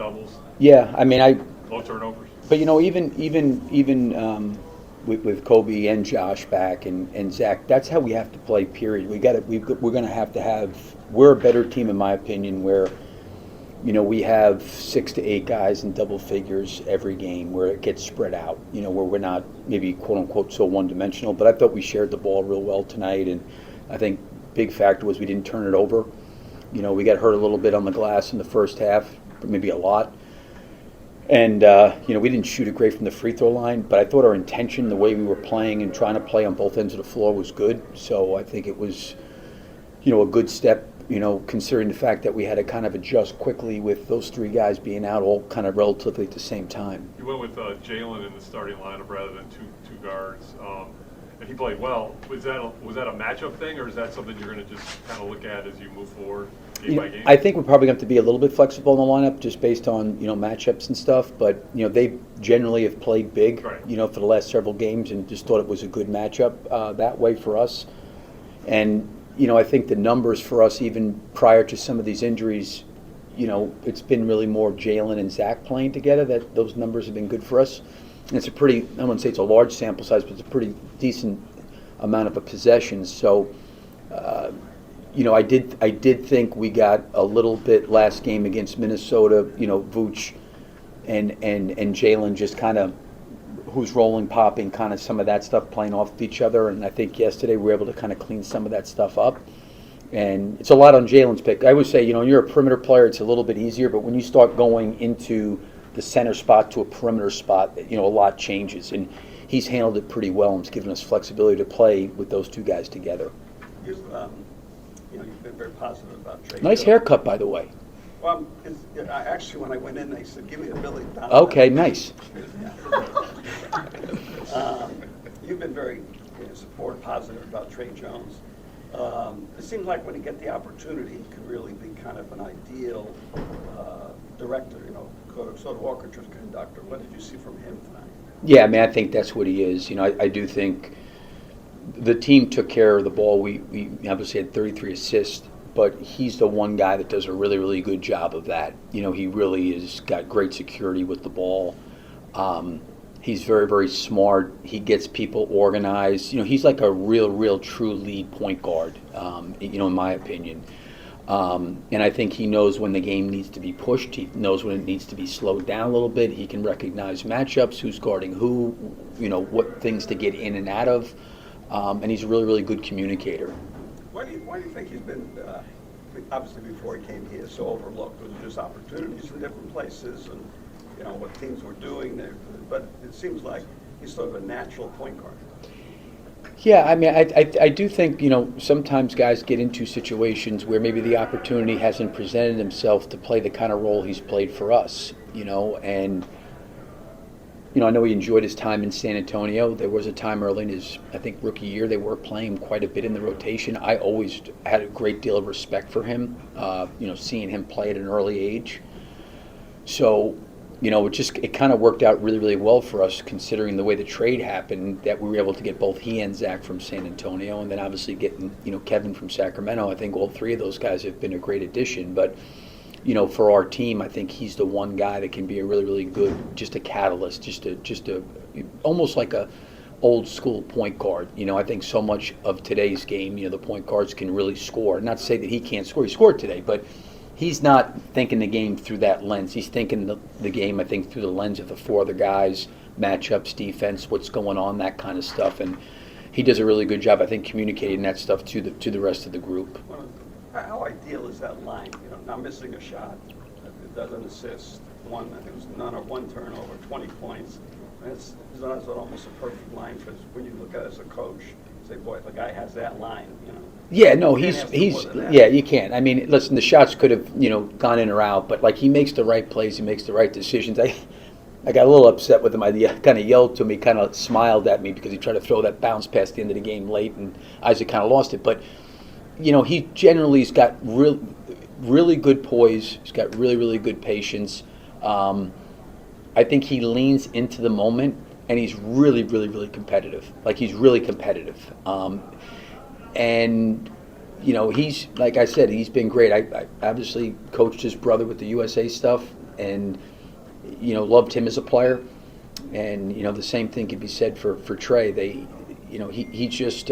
doubles, Yeah, I mean, low turnovers. but even with Kobe and Josh back and Zach, that's how we have to play. Period. We're going to have. We're a better team, in my opinion, where we have 6 to 8 guys in double figures every game, where it gets spread out. Where we're not maybe quote unquote so one dimensional. But I thought we shared the ball real well tonight, and I think big factor was we didn't turn it over. We got hurt a little bit on the glass in the first half, but maybe a lot. And, we didn't shoot it great from the free throw line, but I thought our intention, the way we were playing and trying to play on both ends of the floor was good. So I think it was, a good step, considering the fact that we had to kind of adjust quickly with those 3 guys being out all kind of relatively at the same time. You went with Jalen in the starting lineup rather than two guards, and he played well. Was that a matchup thing, or is that something you're going to just kind of look at as you move forward? I think we're probably going to have to be a little bit flexible in the lineup just based on, matchups and stuff. But, they generally have played big, right, for the last several games and just thought it was a good matchup that way for us. And, I think the numbers for us, even prior to some of these injuries, it's been really more Jalen and Zach playing together that those numbers have been good for us. And it's a pretty, I wouldn't say it's a large sample size, but it's a pretty decent amount of possessions. So, I did think we got a little bit last game against Minnesota. Vooch and Jalen just kind of who's rolling, popping, kind of some of that stuff playing off of each other. And I think yesterday we were able to kind of clean some of that stuff up. And it's a lot on Jalen's pick. I would say, when you're a perimeter player, it's a little bit easier. But when you start going into the center spot to a perimeter spot, a lot changes. And he's handled it pretty well and has given us flexibility to play with those 2 guys together. You've been very positive about Trey. Nice haircut, by the way. Well, actually, when I went in, they said, "Give me a Billy Donovan." Okay, nice. You've been very supportive, positive about Trey Jones. It seems like when you get the opportunity, he could really be kind of an ideal director, sort of orchestra conductor. What did you see from him tonight? Yeah, I mean, I think that's what he is. I do think the team took care of the ball. We obviously had 33 assists, but he's the one guy that does a really, really good job of that. He really has got great security with the ball. He's very, very smart. He gets people organized. He's like a real, true lead point guard, in my opinion. And I think he knows when the game needs to be pushed. He knows when it needs to be slowed down a little bit. He can recognize matchups, who's guarding who, what things to get in and out of. And he's a really, really good communicator. Why do you think he's been, obviously before he came here, so overlooked? Was it just opportunities in different places and, what teams were doing there? But it seems like he's sort of a natural point guard. Yeah, I mean, I do think, sometimes guys get into situations where maybe the opportunity hasn't presented himself to play the kind of role he's played for us, and I know he enjoyed his time in San Antonio. There was a time early in his, I think, rookie year they were playing quite a bit in the rotation. I always had a great deal of respect for him, seeing him play at an early age. So, it kind of worked out really, really well for us considering the way the trade happened, that we were able to get both he and Zach from San Antonio, and then obviously getting, Kevin from Sacramento. I think all 3 of those guys have been a great addition. But for our team, I think he's the one guy that can be a really, really good, just a catalyst, just a almost like a old school point guard. I think so much of today's game, the point guards can really score. Not to say that he can't score. He scored today, but he's not thinking the game through that lens. He's thinking the game, I think, through the lens of the 4 other guys, matchups, defense, what's going on, that kind of stuff. And he does a really good job, I think, communicating that stuff to the rest of the group. How ideal is that line? Not missing a shot, it doesn't assist. I think it was none of 1 turnover, 20 points. It's almost a perfect line because when you look at it as a coach, you say, boy, if a guy has that line, Yeah, no, you can't. I mean, listen, the shots could have, gone in or out, but he makes the right plays, he makes the right decisions. I got a little upset with him. I kind of yelled to him. He kind of smiled at me because he tried to throw that bounce past the end of the game late, and Isaac kind of lost it. But he generally's got really good poise. He's got really, really good patience. I think he leans into the moment, and he's really, really, really competitive. He's really competitive. And, he's, like I said, he's been great. I obviously coached his brother with the USA stuff. and loved him as a player. And the same thing could be said for Trey. He just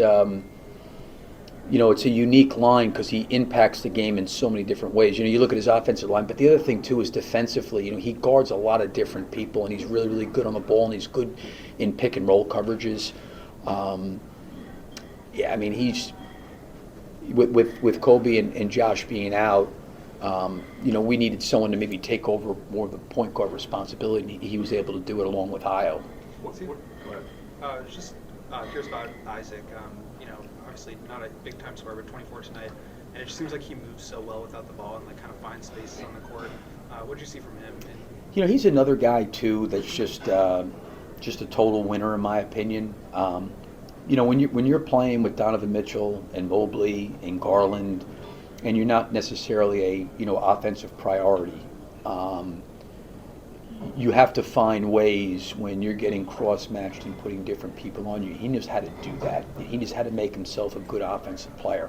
it's a unique line because he impacts the game in so many different ways. You look at his offensive line, but the other thing too is defensively. He guards a lot of different people, and he's really, really good on the ball, and he's good in pick and roll coverages. He's with Kobe and Josh being out. We needed someone to maybe take over more of the point guard responsibility, and he was able to do it along with Io. Go ahead. Just curious about Isaac. Obviously not a big-time scorer, but 24 tonight, and it just seems like he moves so well without the ball and kind of finds spaces on the court. What did you see from him? He's another guy too that's just a total winner in my opinion. When you're playing with Donovan Mitchell and Mobley and Garland, and you're not necessarily a offensive priority, you have to find ways when you're getting cross-matched and putting different people on you. He knows how to do that. He knows how to make himself a good offensive player.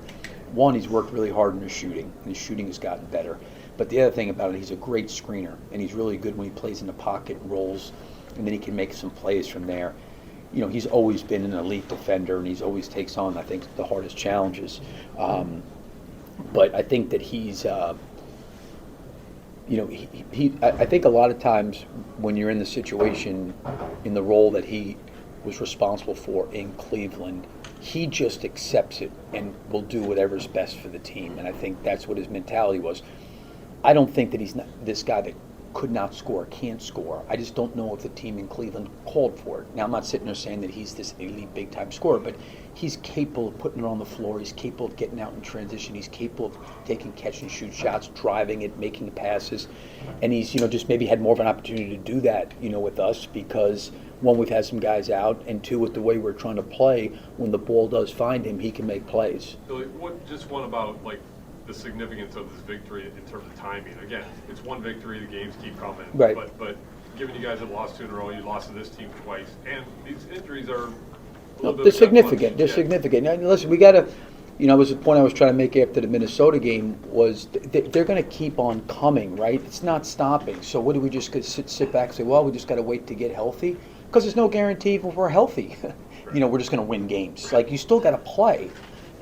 One, he's worked really hard in his shooting, and his shooting has gotten better. But the other thing about it, he's a great screener, and he's really good when he plays in the pocket and rolls, and then he can make some plays from there. He's always been an elite defender, and he's always takes on, I think, the hardest challenges. But I think that he's I think a lot of times when you're in the situation, in the role that he was responsible for in Cleveland, he just accepts it and will do whatever's best for the team. And I think that's what his mentality was. I don't think that he's not this guy that could not score, can't score. I just don't know if the team in Cleveland called for it. Now, I'm not sitting there saying that he's this elite big-time scorer, but he's capable of putting it on the floor. He's capable of getting out in transition. He's capable of taking catch-and-shoot shots, driving it, making passes. And he's, just maybe had more of an opportunity to do that, with us because, one, we've had some guys out, and two, with the way we're trying to play, when the ball does find him, he can make plays. Billy, one about, the significance of this victory in terms of timing. Again, it's one victory, the games keep coming. Right. But given you guys have lost 2 in a row, you lost to this team twice, and these injuries are a little bit They're significant. much. They're significant. Now, listen, we got to, was the point I was trying to make after the Minnesota game was they're going to keep on coming, right? It's not stopping. So what do we just sit back and say, well, we just got to wait to get healthy? Because there's no guarantee if we're healthy. We're just going to win games. You still got to play.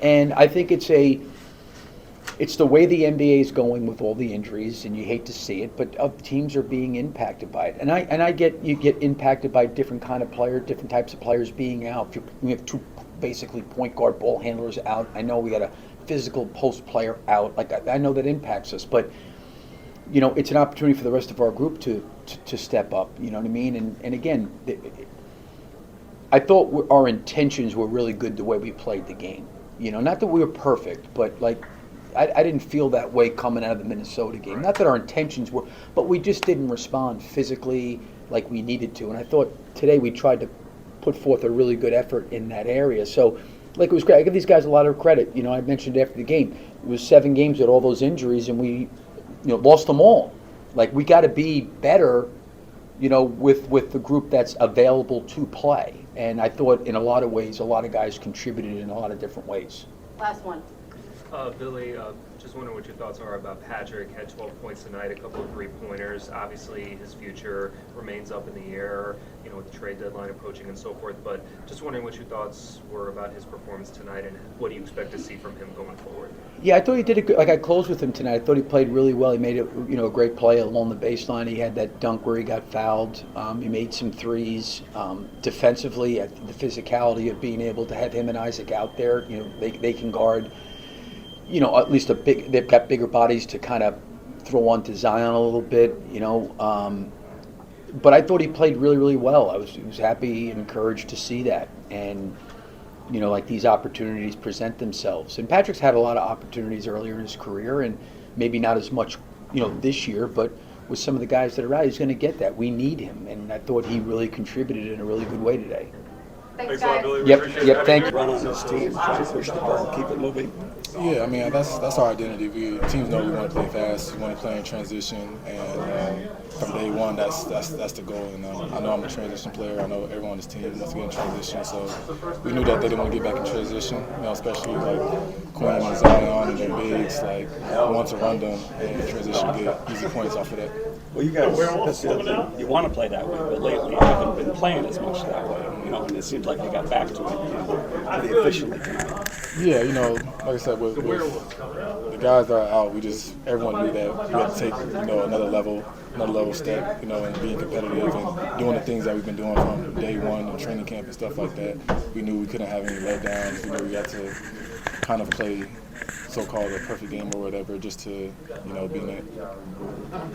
And I think it's the way the NBA is going with all the injuries, and you hate to see it, but teams are being impacted by it. And I get you get impacted by different kind of player, different types of players being out. We have 2 basically point guard ball handlers out. I know we got a physical post player out. I know that impacts us, but it's an opportunity for the rest of our group to step up. You know what I mean? And again, I thought our intentions were really good the way we played the game. Not that we were perfect, but I didn't feel that way coming out of the Minnesota game. Right. Not that our intentions were, but we just didn't respond physically like we needed to. And I thought today we tried to put forth a really good effort in that area. So, it was great. I give these guys a lot of credit. I mentioned after the game, it was 7 games with all those injuries, and we, lost them all. We got to be better, with the group that's available to play. And I thought in a lot of ways, a lot of guys contributed in a lot of different ways. Last one. Billy, just wondering what your thoughts are about Patrick. Had 12 points tonight, a couple of 3-pointers. Obviously, his future remains up in the air, with the trade deadline approaching and so forth. But just wondering what your thoughts were about his performance tonight, and what do you expect to see from him going forward? Yeah, I thought he did a good. I closed with him tonight. I thought he played really well. He made a great play along the baseline. He had that dunk where he got fouled. He made some threes. Defensively, the physicality of being able to have him and Isaac out there, they can guard. At least they've got bigger bodies to kind of throw onto Zion a little bit, But I thought he played really, really well. I was happy and encouraged to see that. And, these opportunities present themselves. And Patrick's had a lot of opportunities earlier in his career, and maybe not as much, this year, but with some of the guys that are out, he's going to get that. We need him. And I thought he really contributed in a really good way today. Thanks, a lot, guys. Billy. We Yep, appreciate yep, having thank you. you. Run on this team, try to push the ball, keep it moving. Yeah, that's our identity. Teams know we want to play fast, we want to play in transition, and from day one, that's the goal. And I know I'm a transition player. I know everyone on this team wants to get in transition, so we knew that they didn't want to get back in transition. Especially Quinn and Zion and their bigs, we want to run them and transition, get easy points off of that. Well, you guys, that's the other thing. You want to play that way, but lately you haven't been playing as much that way. And it seems like you got back to it pretty efficiently tonight. Yeah, like I said, with the guys that are out, everyone knew that we had to take, another level step, and being competitive and doing the things that we've been doing from day one in training camp and stuff like that. We knew we couldn't have any letdowns. We knew we had to kind of play so-called a perfect game or whatever, just to, be in it.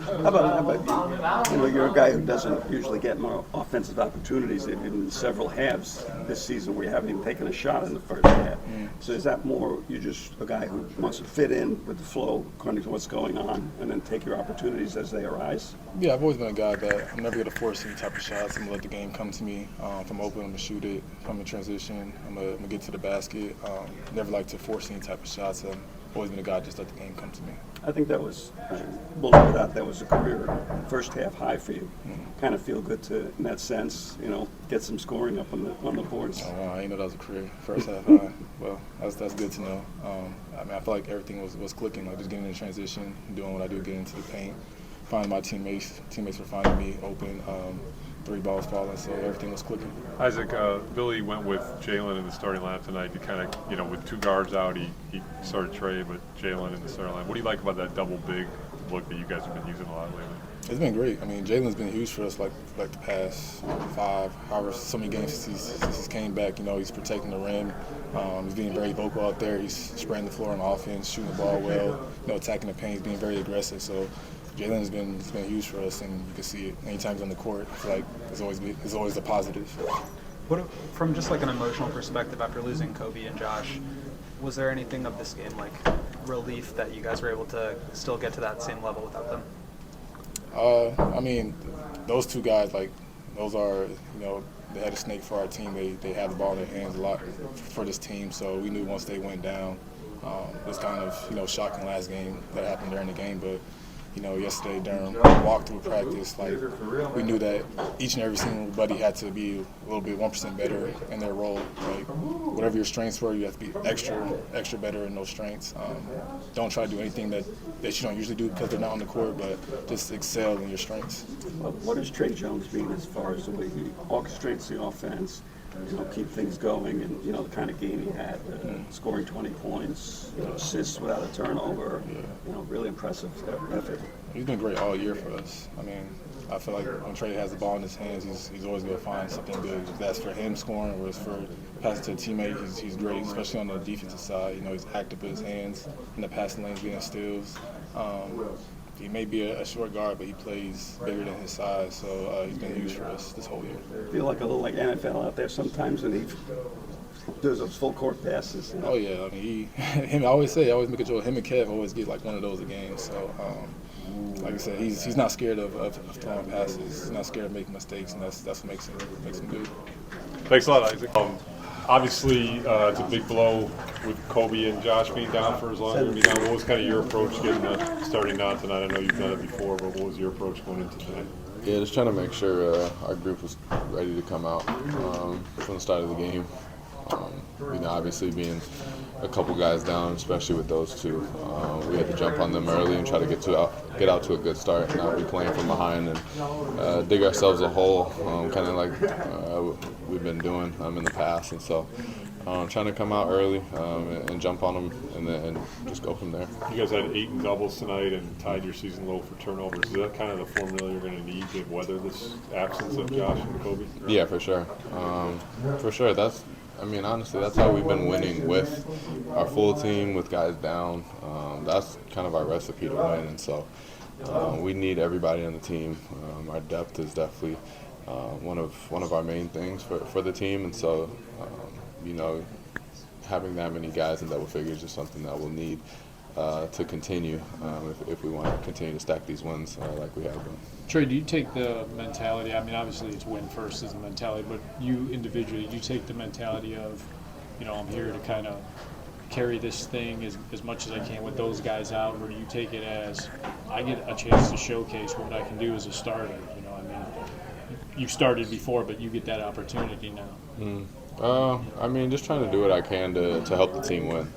How about you? You're a guy who doesn't usually get more offensive opportunities. There have been several halves this season where you haven't even taken a shot in the first half. So is that more you're just a guy who wants to fit in with the flow according to what's going on and then take your opportunities as they arise? Yeah, I've always been a guy that I'm never going to force any type of shots. I'm going to let the game come to me. If I'm open, I'm going to shoot it. If I'm in transition, I'm going to get to the basket. Never like to force any type of shots. I've always been a guy just let the game come to me. I think that was, believe it or not, that was a career first half high for you. Kind of feel good to, in that sense, get some scoring up on the boards. Oh, wow, I didn't know that was a career first half high. Well, that's good to know. I feel like everything was clicking, like just getting in transition, doing what I do, getting into the paint, finding my teammates. Teammates were finding me open. 3 balls falling, so everything was clicking. Isaac, Billy went with Jalen in the starting lineup tonight to kind of, with 2 guards out, he started Trey, but Jalen in the starting lineup. What do you like about that double big look that you guys have been using a lot lately? It's been great. Jalen's been huge for us, like the past 5, however, so many games since he's came back. He's protecting the rim. He's being very vocal out there. He's spraying the floor on offense, shooting the ball well, attacking the paint. He's being very aggressive. So Jalen has been huge for us, and you can see it anytime he's on the court. I feel like it's always a positive. From just like an emotional perspective, after losing Kobe and Josh, was there anything of this game like relief that you guys were able to still get to that same level without them? Those 2 guys, those are, they had a snake for our team. They had the ball in their hands a lot for this team, so we knew once they went down, it was kind of, shocking last game that happened during the game, but yesterday during walkthrough practice, we knew that each and every single buddy had to be a little bit 1% better in their role. Whatever your strengths were, you have to be extra better in those strengths. Don't try to do anything that you don't usually do because they're not on the court, but just excel in your strengths. What does Trey Jones mean as far as the way he orchestrates the offense? Keep things going, and the kind of game he had, scoring 20 points, assists without a turnover. Really impressive effort. He's been great all year for us. I feel like when Trey has the ball in his hands, he's always going to find something good. If that's for him scoring or it's for passing to a teammate, he's great, especially on the defensive side. He's active with his hands in the passing lanes, getting steals. He may be a short guard, but he plays bigger than his size, so he's been huge for us this whole year. I feel like a little like NFL out there sometimes, and he does those full court passes. Oh yeah, I always make a joke. Him and Kev always get like one of those a game. So, like I said, he's not scared of throwing passes. He's not scared of making mistakes, and that's what makes him good. Thanks a lot, Isaac. Obviously, it's a big blow with Kobe and Josh being down for as long as they're going to be down. What was kind of your approach starting out tonight? I know you've done it before, but what was your approach going into tonight? Yeah, just trying to make sure our group was ready to come out from the start of the game. Obviously being a couple guys down, especially with those 2, we had to jump on them early and try to get out to a good start, not be playing from behind and dig ourselves a hole, kind of like we've been doing in the past. And so trying to come out early and jump on them and just go from there. You guys had 8 in doubles tonight and tied your season low for turnovers. Is that kind of the formula you're going to need to weather this absence of Josh and Kobe? Yeah, for sure. That's honestly, that's how we've been winning with our full team, with guys down. That's kind of our recipe to win, and so we need everybody on the team. Our depth is definitely one of our main things for the team, and so having that many guys in double figures is something that we'll need to continue if we want to continue to stack these wins like we have been. Trey, do you take the mentality, obviously it's win first is the mentality, but you individually, do you take the mentality of, I'm here to kind of carry this thing as much as I can with those guys out, or do you take it as I get a chance to showcase what I can do as a starter? You've started before, but you get that opportunity now. Just trying to do what I can to help the team win.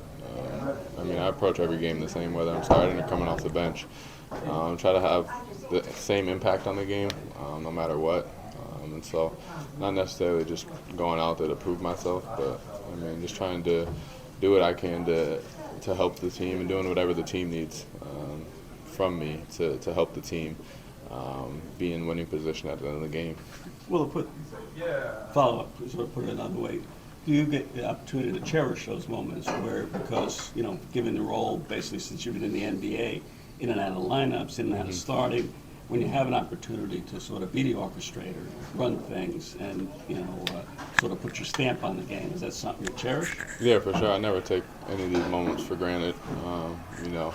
I approach every game the same, whether I'm starting or coming off the bench. Try to have the same impact on the game, no matter what. And so, not necessarily just going out there to prove myself, but I mean, just trying to do what I can to help the team and doing whatever the team needs from me to help the team be in winning position at the end of the game. Well, follow up, sort of put it another way. Do you get the opportunity to cherish those moments where, because, you know, given the role basically since you've been in the NBA, in and out of lineups, in and out of starting, when you have an opportunity to sort of be the orchestrator, run things, and, you know, sort of put your stamp on the game, is that something you cherish? Yeah, for sure. I never take any of these moments for granted. You know,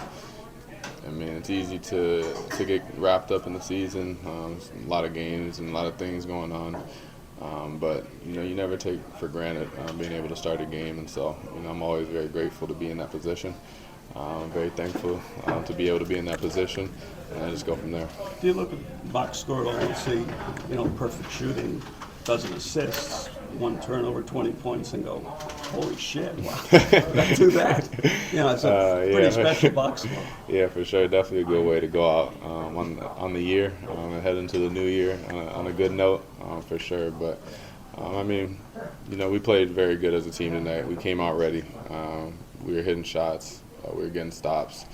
I mean, it's easy to get wrapped up in the season. A lot of games and a lot of things going on. But, you know, you never take for granted being able to start a game. And so, you know, I'm always very grateful to be in that position. Very thankful to be able to be in that position, and I just go from there. Do you look at the box score and see, you know, perfect shooting, dozen assists, 1 turnover, 20 points, and go, holy shit, wow, I do that? You know, it's a pretty special box score. Yeah, for sure. Definitely a good way to go out on the year and head into the new year on a good note, for sure. But, I mean, you know, we played very good as a team tonight. We came out ready. We were hitting shots. We were getting stops.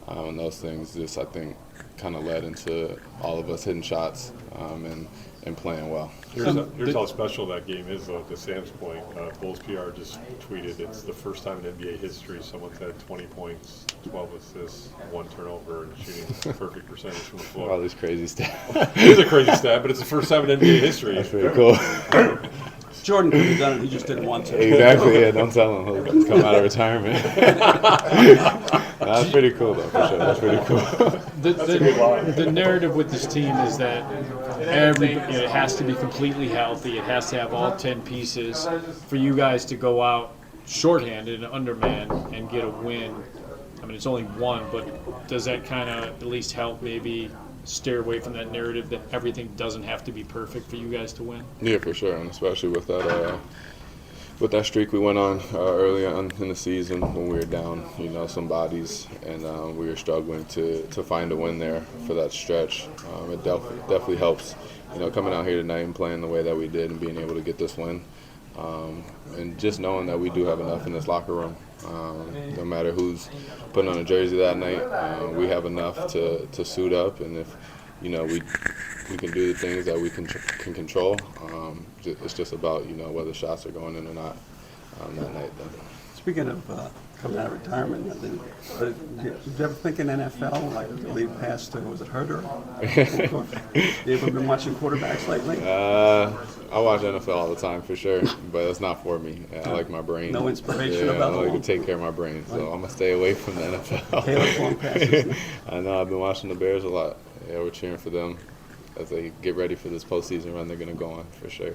And those things just, I think, kind of led into all of us hitting shots and playing well. Here's how special that game is, though, to Sam's point. Bulls PR just tweeted it's the first time in NBA history someone's had 20 points, 12 assists, 1 turnover, and shooting perfect percentage from the floor. All these crazy stats. It is a crazy stat, but it's the first time in NBA history. That's pretty cool. Jordan could have done it, he just didn't want to. Exactly, yeah, don't tell him. He'll come out of retirement. That's pretty cool, though, for sure. That's pretty cool. The narrative with this team is that it has to be completely healthy. It has to have all 10 pieces. For you guys to go out shorthanded and undermanned and get a win, I mean, it's only one, but does that kind of at least help maybe steer away from that narrative that everything doesn't have to be perfect for you guys to win? Yeah, for sure, and especially with that streak we went on early on in the season when we were down, you know, some bodies, and we were struggling to find a win there for that stretch. It definitely helps, you know, coming out here tonight and playing the way that we did and being able to get this win, and just knowing that we do have enough in this locker room. No matter who's putting on a jersey that night, we have enough to suit up, and if, you know, we can do the things that we can control. It's just about, you know, whether shots are going in or not that night. Then. Speaking of coming out of retirement, did you ever think in NFL, like the lead pass to, was it Herder? You ever been watching quarterbacks lately? I watch NFL all the time for sure, but it's not for me. I like my brain. No inspiration I about like to take care of my brain, so I'm gonna stay away from the NFL. Taylor's long passes. I know. I've been watching the Bears a lot. Yeah, we're cheering for them as they get ready for this postseason run they're gonna go on for sure.